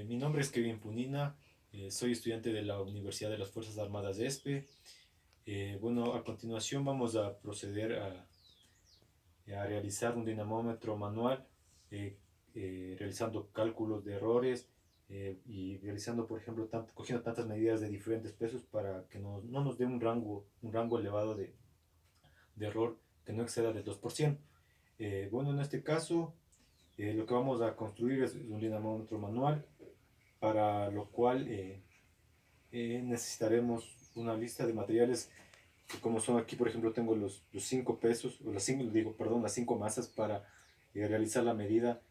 Mi nombre es Kevin Punina, soy estudiante de la Universidad de las Fuerzas Armadas de ESPE. Bueno, a continuación vamos a proceder a realizar un dinamómetro manual, eh, realizando cálculos de errores y realizando, por ejemplo, cogiendo tantas medidas de diferentes pesos para que no nos dé un rango elevado de error que no exceda del 2%. Bueno, en este caso, lo que vamos a construir es un dinamómetro manual, para lo cual necesitaremos una lista de materiales, que como son aquí, por ejemplo, tengo los 5 pesos, o las 5 masas para realizar la medida.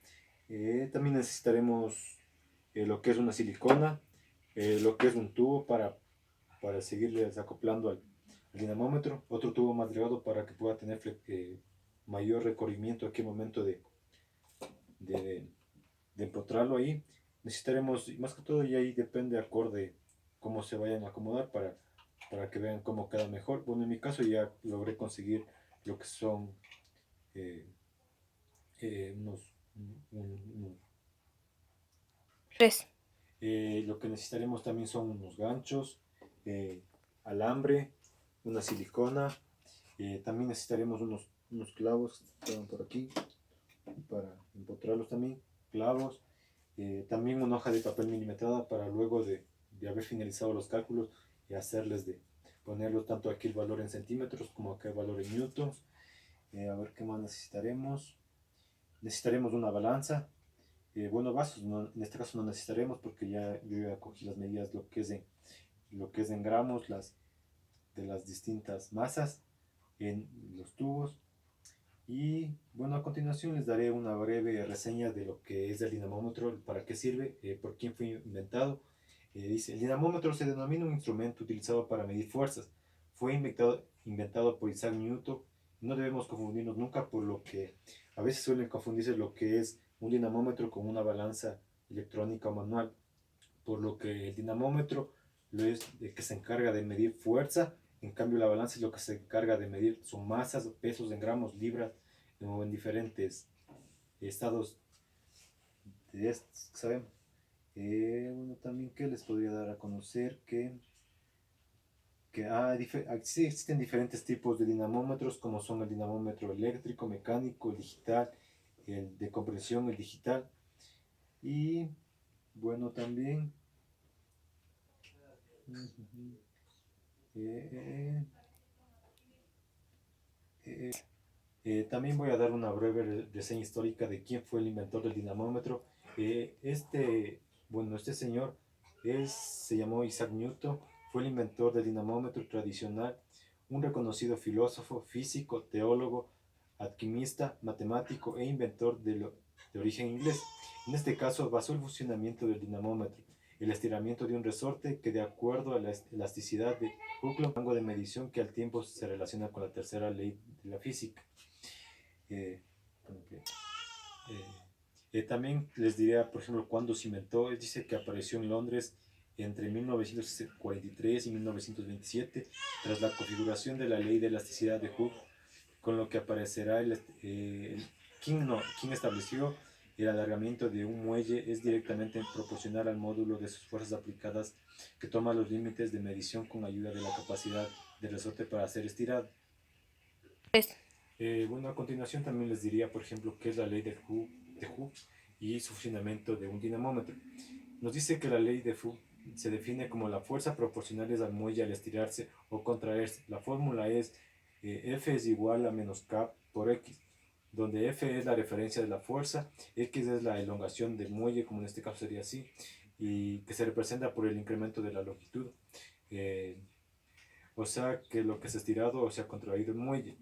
También necesitaremos lo que es una silicona, lo que es un tubo para seguirle acoplando al dinamómetro, otro tubo más delgado para que pueda tener mayor recorrimiento aquí al momento de, de empotrarlo ahí. Necesitaremos, más que todo, y ahí depende acorde cómo se vayan a acomodar para que vean cómo queda mejor. Bueno, en mi caso ya logré conseguir lo que son eh, unos, un- Tres. lo que necesitaremos también son unos ganchos, eh, alambre, una silicona. También necesitaremos unos clavos que están por aquí para empotrarlos también, clavos. También una hoja de papel milimetrada para luego de haber finalizado los cálculos y hacerles de ponerlo tanto aquí el valor en centímetros como acá el valor en newtons. A ver qué más necesitaremos. Necesitaremos una balanza. Bueno, vasos en este caso no necesitaremos porque yo ya cogí las medidas lo que es en gramos de las distintas masas en los tubos. Y bueno, a continuación les daré una breve reseña de lo que es el dinamómetro, para qué sirve, por quién fue inventado. Dice, el dinamómetro se denomina un instrumento utilizado para medir fuerzas. Fue inventado por Isaac Newton. No debemos confundirnos nunca, por lo que a veces suelen confundirse lo que es un dinamómetro con una balanza electrónica o manual, por lo que el dinamómetro lo es de que se encarga de medir fuerza, en cambio la balanza es lo que se encarga de medir son masas, pesos en gramos, libras o en diferentes estados de estos, ¿saben? Bueno, también que les podría dar a conocer sí existen diferentes tipos de dinamómetros, como son el dinamómetro eléctrico, mecánico, el digital, el de compresión, el digital. Y bueno, también eh, eh, eh, también voy a dar una breve reseña histórica de quién fue el inventor del dinamómetro. Bueno, este señor se llamó Isaac Newton, fue el inventor del dinamómetro tradicional, un reconocido filósofo, físico, teólogo, alquimista, matemático e inventor de origen inglés. En este caso, basó el funcionamiento del dinamómetro, el estiramiento de un resorte que, de acuerdo a la elasticidad de Coulomb, rango de medición que al tiempo se relaciona con la tercera ley de la física. Eh, También les diría, por ejemplo, cuándo se inventó. Él dice que apareció en Londres entre 1943 y 1927, tras la configuración de la ley de elasticidad de Hooke, con lo que aparecerá quien estableció el alargamiento de un muelle es directamente proporcional al módulo de sus fuerzas aplicadas, que toma los límites de medición con ayuda de la capacidad del resorte para ser estirado. Tres. Bueno, a continuación también les diría, por ejemplo, qué es la ley de Hooke y su funcionamiento de un dinamómetro. Nos dice que la ley de Hooke se define como la fuerza proporcional al muelle al estirarse o contraerse. La fórmula es F es igual a menos K por X, donde F es la referencia de la fuerza, X es la elongación del muelle, como en este caso sería así, y que se representa por el incremento de la longitud. Eh, o sea que lo que se ha estirado o se ha contraído el muelle.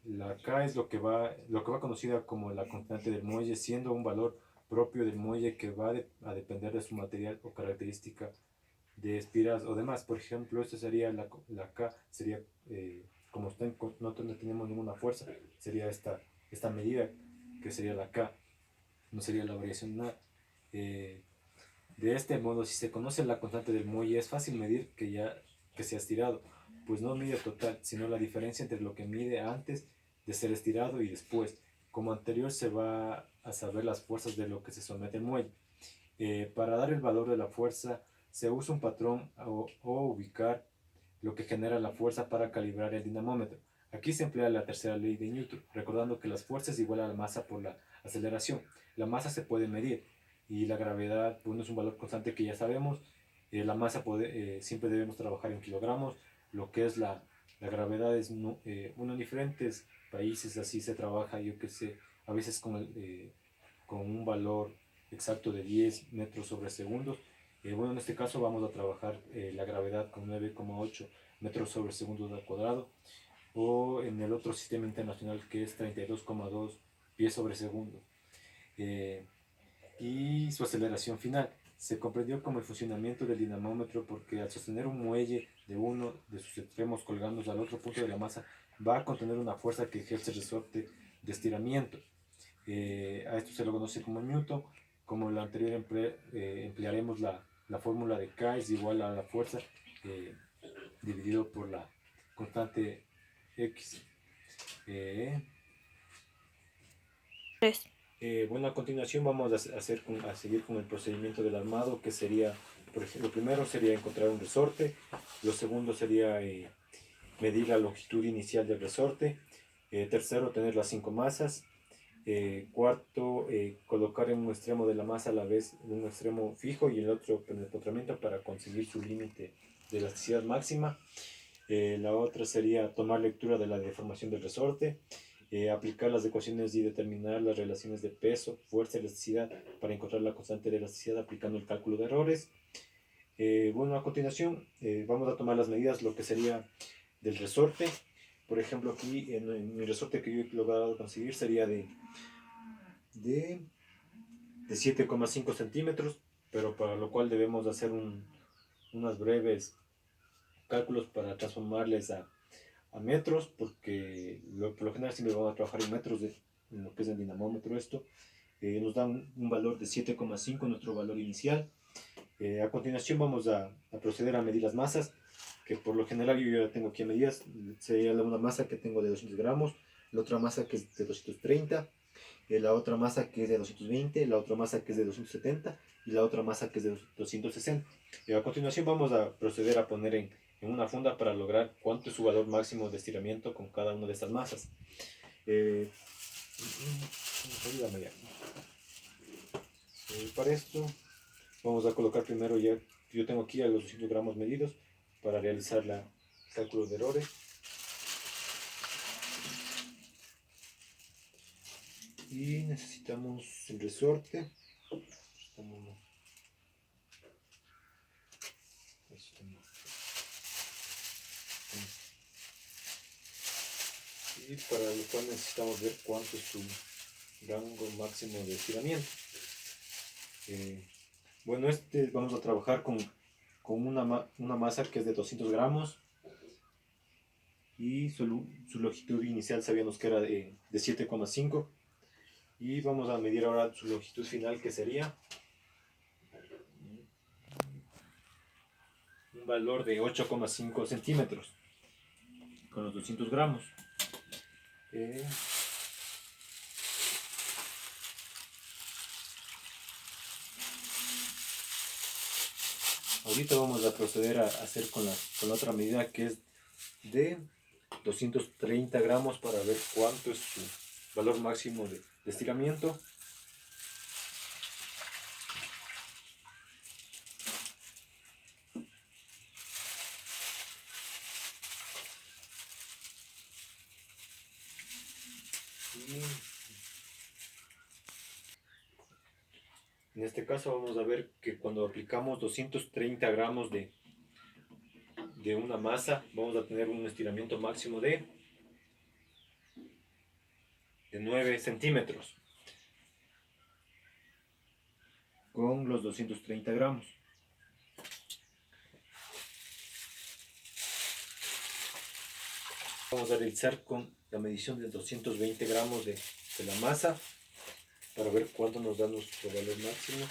La K es lo que va conocida como la constante del muelle, siendo un valor propio del muelle que va a depender de su material o característica de espiras o demás. Por ejemplo, esto sería la K, sería como nosotros no tenemos ninguna fuerza, sería esta medida que sería la K, no sería la variación nada. De este modo, si se conoce la constante del muelle, es fácil medir que se ha estirado, pues no mide total, sino la diferencia entre lo que mide antes de ser estirado y después. Como anterior, se va a saber las fuerzas de lo que se somete el muelle. Para dar el valor de la fuerza se usa un patrón o ubicar lo que genera la fuerza para calibrar el dinamómetro. Aquí se emplea la tercera ley de Newton, recordando que la fuerza es igual a la masa por la aceleración. La masa se puede medir y la gravedad, bueno, es un valor constante que ya sabemos. La masa siempre debemos trabajar en kilogramos. Lo que es la gravedad es, bueno, en diferentes países así se trabaja, yo que sé, a veces con un valor exacto de 10 metros sobre segundos. Bueno, en este caso vamos a trabajar la gravedad con 9,8 metros sobre segundo al cuadrado, o en el otro sistema internacional que es 32,2 pies sobre segundo. Y su aceleración final se comprendió como el funcionamiento del dinamómetro porque al sostener un muelle de uno de sus extremos colgándose al otro punto de la masa va a contener una fuerza que ejerce resorte de estiramiento. A esto se lo conoce como Newton. Como lo anterior emplearemos la fórmula de K es igual a la fuerza dividido por la constante X. 3, Bueno, a continuación vamos a seguir con el procedimiento del armado, que sería, por ejemplo, lo primero sería encontrar un resorte, lo segundo sería medir la longitud inicial del resorte, tercero, tener las 5 masas, cuarto, colocar en un extremo de la masa a la vez un extremo fijo y el otro en el empotramiento para conseguir su límite de elasticidad máxima. La otra sería tomar lectura de la deformación del resorte, aplicar las ecuaciones y determinar las relaciones de peso, fuerza y elasticidad para encontrar la constante de elasticidad aplicando el cálculo de errores. Bueno, a continuación vamos a tomar las medidas, lo que sería del resorte. Por ejemplo, aquí en mi resorte que yo he logrado conseguir sería de 7,5 centímetros, pero para lo cual debemos hacer unas breves cálculos para transformarles a metros, porque por lo general siempre vamos a trabajar en metros en lo que es el dinamómetro esto. Nos da un valor de 7,5, nuestro valor inicial. A continuación vamos a proceder a medir las masas, que por lo general yo ya tengo aquí medidas. Sería una masa que tengo de 200 gramos, la otra masa que es de 230, la otra masa que es de 220, la otra masa que es de 270 y la otra masa que es de 260. A continuación vamos a proceder a poner en una funda para lograr cuánto es su valor máximo de estiramiento con cada una de estas masas. Para esto vamos a colocar primero, ya yo tengo aquí a los 200 gramos medidos para realizar el cálculo de errores. Y necesitamos el resorte. Y para lo cual necesitamos ver cuánto es su rango máximo de estiramiento. Bueno, vamos a trabajar con una masa que es de 200 gramos y su longitud inicial sabíamos que era de 7,5, y vamos a medir ahora su longitud final, que sería un valor de 8,5 centímetros con los 200 gramos. Ahorita vamos a proceder a hacer con la otra medida, que es de 230 gramos, para ver cuánto es su valor máximo de estiramiento. En este caso vamos a ver que cuando aplicamos 230 gramos de una masa, vamos a tener un estiramiento máximo de 9 centímetros con los 230 gramos. Vamos a realizar con la medición de 220 gramos de la masa para ver cuánto nos da nuestro valor máximo.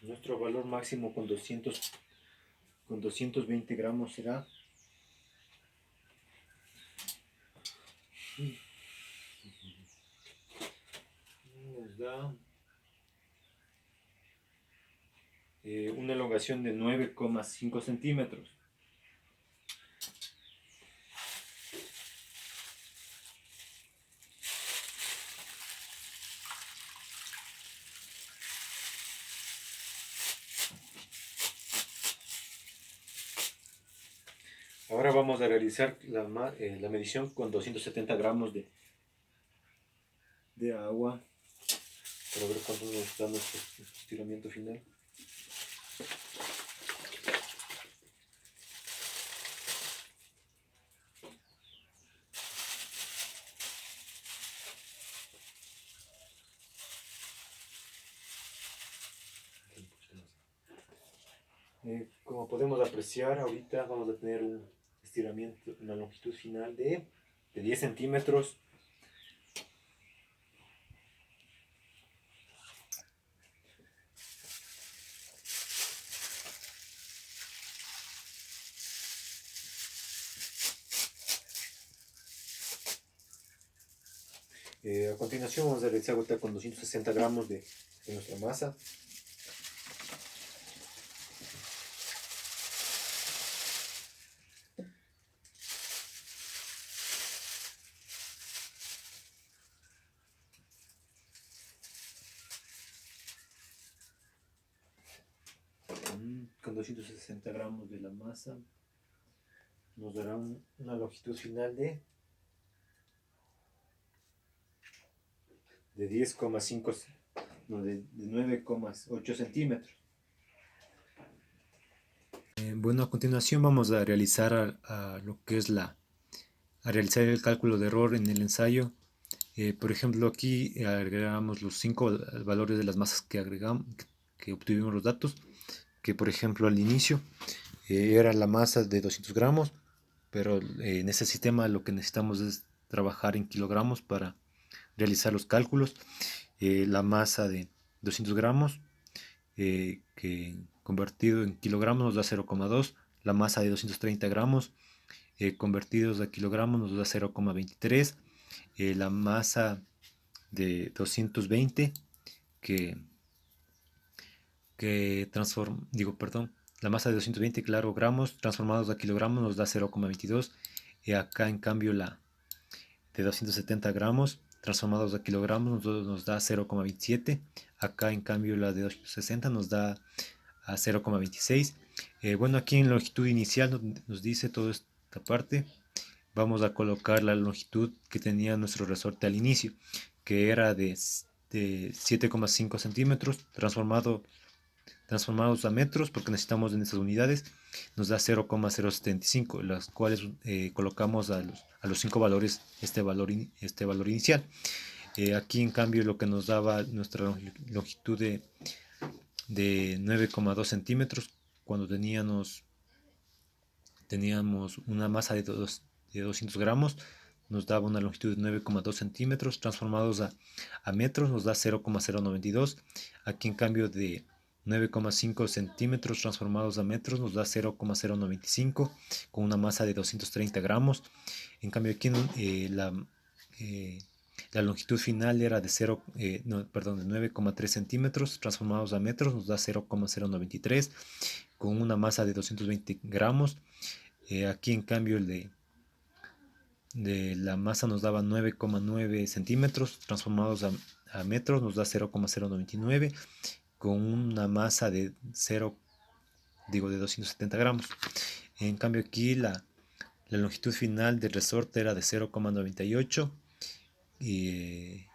Nuestro valor máximo con con 220 gramos será. Nos da una elongación de 9,5 centímetros. Ahora vamos a realizar la medición con 270 gramos de agua para ver cuánto nos da nuestro estiramiento final. Como podemos apreciar, ahorita vamos a tener un estiramiento, una longitud final de 10 centímetros. A continuación vamos a realizar ahorita con 260 gramos de nuestra masa. Con 260 gramos de la masa nos dará una longitud final de 10,5, no, de 9,8 centímetros. Bueno, a continuación vamos a realizar lo que es a realizar el cálculo de error en el ensayo. Por ejemplo, aquí agregamos los 5 valores de las masas que agregamos, que obtuvimos los datos, que por ejemplo al inicio era la masa de 200 gramos, pero en este sistema lo que necesitamos es trabajar en kilogramos para realizar los cálculos. La masa de 200 gramos, que convertido en kilogramos nos da 0,2. La masa de 230 gramos, convertidos a kilogramos nos da 0,23. La masa de 220 la masa de 220 gramos transformados a kilogramos nos da 0,22. Y acá en cambio la de 270 gramos transformados a kilogramos nos da 0,27. Acá en cambio la de 260 nos da a 0,26. Bueno, aquí en longitud inicial nos dice toda esta parte. Vamos a colocar la longitud que tenía nuestro resorte al inicio, que era de 7,5 centímetros transformados a metros, porque necesitamos en estas unidades, nos da 0,075, las cuales colocamos a los 5 valores este valor inicial. Aquí en cambio lo que nos daba nuestra longitud de 9,2 centímetros cuando teníamos una masa de 200 gramos, nos daba una longitud de 9,2 centímetros transformados a metros, nos da 0,092. Aquí en cambio de 9,5 centímetros transformados a metros nos da 0,095 con una masa de 230 gramos. En cambio aquí la longitud final era de 9,3 centímetros transformados a metros nos da 0,093 con una masa de 220 gramos. Aquí en cambio el de la masa nos daba 9,9 centímetros transformados a metros nos da 0,099 con una masa de 270 gramos. En cambio aquí la longitud final del resorte era de 0,98 y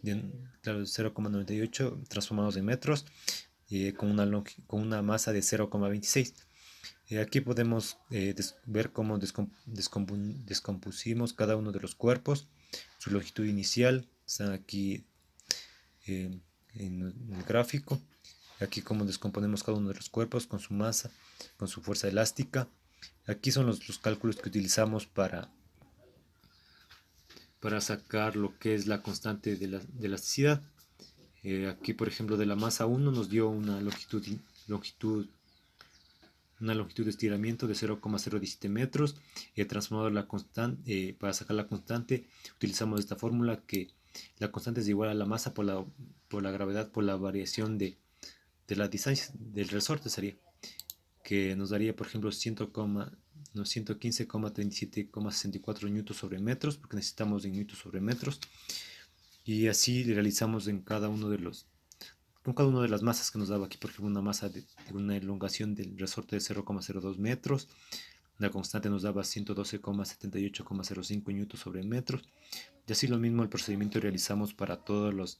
0,98 transformados en metros con una masa de 0,26. Aquí podemos ver cómo descompusimos cada uno de los cuerpos, su longitud inicial, están aquí en el gráfico. Aquí cómo descomponemos cada uno de los cuerpos con su masa, con su fuerza elástica. Aquí son los cálculos que utilizamos para sacar lo que es la constante de elasticidad. Aquí por ejemplo de la masa 1 nos dio una longitud una longitud de estiramiento de 0,017 metros. Transformado la constante, para sacar la constante utilizamos esta fórmula, que la constante es igual a la masa por la gravedad por la variación de la distancia del resorte, sería, que nos daría, por ejemplo, 115,37,64 newtons sobre metros, porque necesitamos en newtons sobre metros. Y así realizamos con cada una de las masas que nos daba aquí. Por ejemplo, una masa de una elongación del resorte de 0,02 metros. La constante nos daba 112,78,05 newtons sobre metros. Y así lo mismo el procedimiento realizamos para todas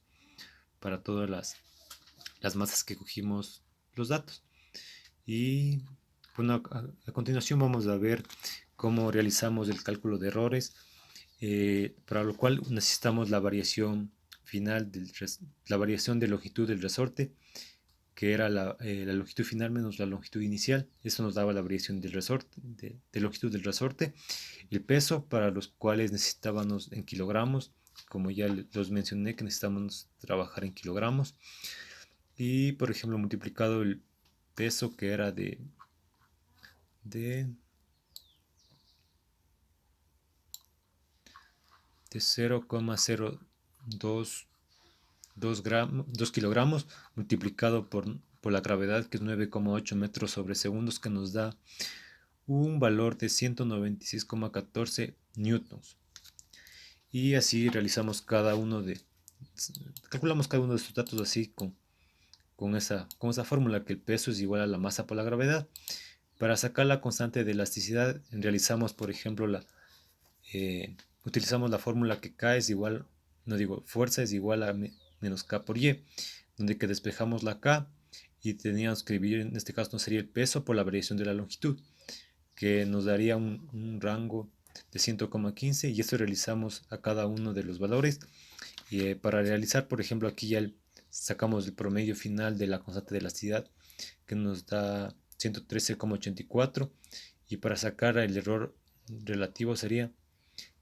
las masas que cogimos los datos. Y bueno, a continuación vamos a ver cómo realizamos el cálculo de errores, para lo cual necesitamos la variación final, la variación de longitud del resorte, que era la longitud final menos la longitud inicial. Eso nos daba la variación del resorte, de longitud del resorte. El peso, para los cuales necesitábamos en kilogramos, como ya los mencioné, que necesitamos trabajar en kilogramos. Y por ejemplo, multiplicado el peso, que era de 0,022 2 kilogramos, multiplicado por la gravedad, que es 9,8 metros sobre segundos, que nos da un valor de 196,14 newtons. Y así realizamos calculamos cada uno de estos datos así con esa fórmula, que el peso es igual a la masa por la gravedad. Para sacar la constante de elasticidad realizamos, por ejemplo, utilizamos la fórmula que K es igual, fuerza es igual a menos K por Y, donde que despejamos la K y teníamos que dividir, en este caso no sería el peso por la variación de la longitud, que nos daría un rango de 100,15, y esto realizamos a cada uno de los valores. Y para realizar, por ejemplo, aquí ya sacamos el promedio final de la constante de elasticidad, que nos da 113,84, y para sacar el error relativo sería,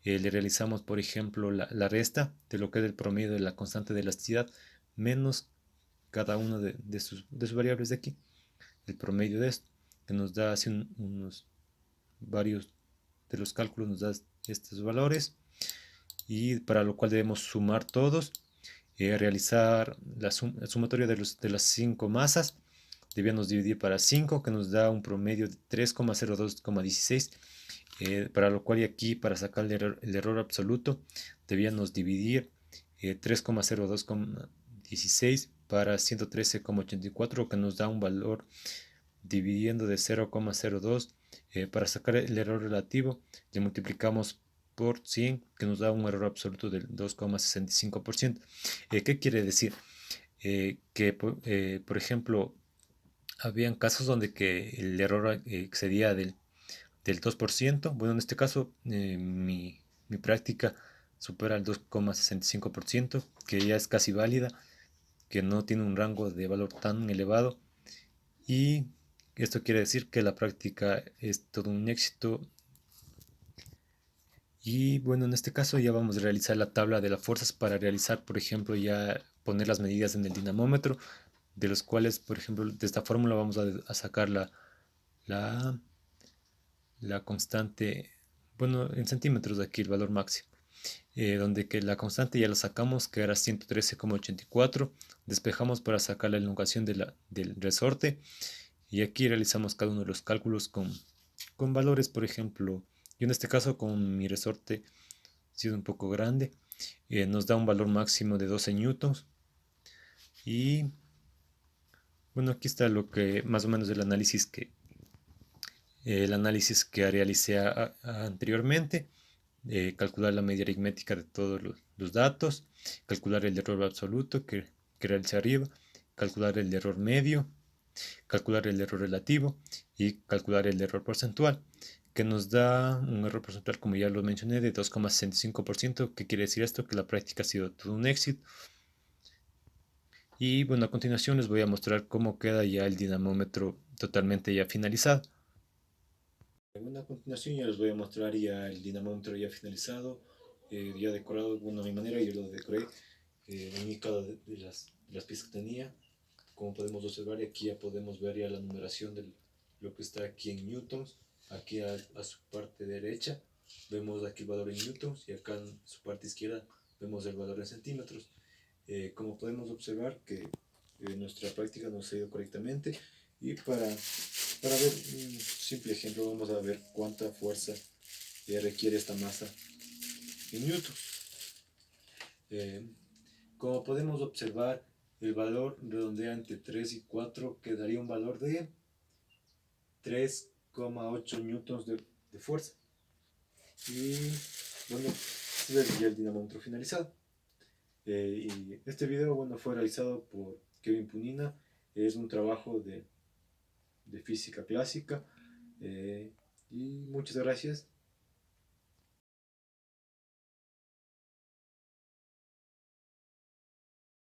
le realizamos, por ejemplo, la resta de lo que es el promedio de la constante de elasticidad menos cada una de sus variables de aquí, el promedio de esto, que nos da así unos varios de los cálculos, nos da estos valores, y para lo cual debemos sumar todos, realizar el sumatorio de las 5 masas. Debíamos dividir para 5, que nos da un promedio de 3,02,16, para lo cual, y aquí para sacar el error absoluto, debíamos dividir 3,02,16 para 113,84, que nos da un valor dividiendo de 0,02. Para sacar el error relativo, le multiplicamos por 100, que nos da un error absoluto del 2,65%. ¿Qué quiere decir? Por ejemplo, habían casos donde que el error excedía del 2%. Bueno, en este caso, mi práctica supera el 2,65%, que ya es casi válida, que no tiene un rango de valor tan elevado. Y esto quiere decir que la práctica es todo un éxito. Y bueno, en este caso ya vamos a realizar la tabla de las fuerzas, para realizar, por ejemplo, ya poner las medidas en el dinamómetro, de los cuales, por ejemplo, de esta fórmula vamos a sacar la, la constante, bueno, en centímetros de aquí el valor máximo, donde que la constante ya la sacamos, que era 113,84. Despejamos para sacar la elongación del resorte, y aquí realizamos cada uno de los cálculos con valores. Por ejemplo, yo en este caso, con mi resorte sido un poco grande, nos da un valor máximo de 12 newtons. Y bueno, aquí está lo que más o menos el análisis que realicé anteriormente. Calcular la media aritmética de todos los datos, calcular el error absoluto que realicé arriba, calcular el error medio, calcular el error relativo y calcular el error porcentual, que nos da un error porcentual, como ya lo mencioné, de 2,65%. ¿Qué quiere decir esto? Que la práctica ha sido todo un éxito. Y bueno, a continuación les voy a mostrar cómo queda ya el dinamómetro totalmente ya finalizado. Bueno, a continuación ya les voy a mostrar ya el dinamómetro ya finalizado, ya decorado. Bueno, a mi manera yo lo decoré, uní cada de las piezas que tenía. Como podemos observar, y aquí ya podemos ver ya la numeración lo que está aquí en newtons. Aquí a su parte derecha vemos aquí el valor en newtons y acá en su parte izquierda vemos el valor en centímetros. Como podemos observar que nuestra práctica nos ha ido correctamente, y para ver un simple ejemplo vamos a ver cuánta fuerza requiere esta masa en newtons. Como podemos observar, el valor redondea entre 3 y 4, que daría un valor de 3,8 newtons de fuerza. Y bueno, este es ya el dinamómetro finalizado. Y este video, bueno, fue realizado por Kevin Punina. Es un trabajo de física clásica. Y muchas gracias.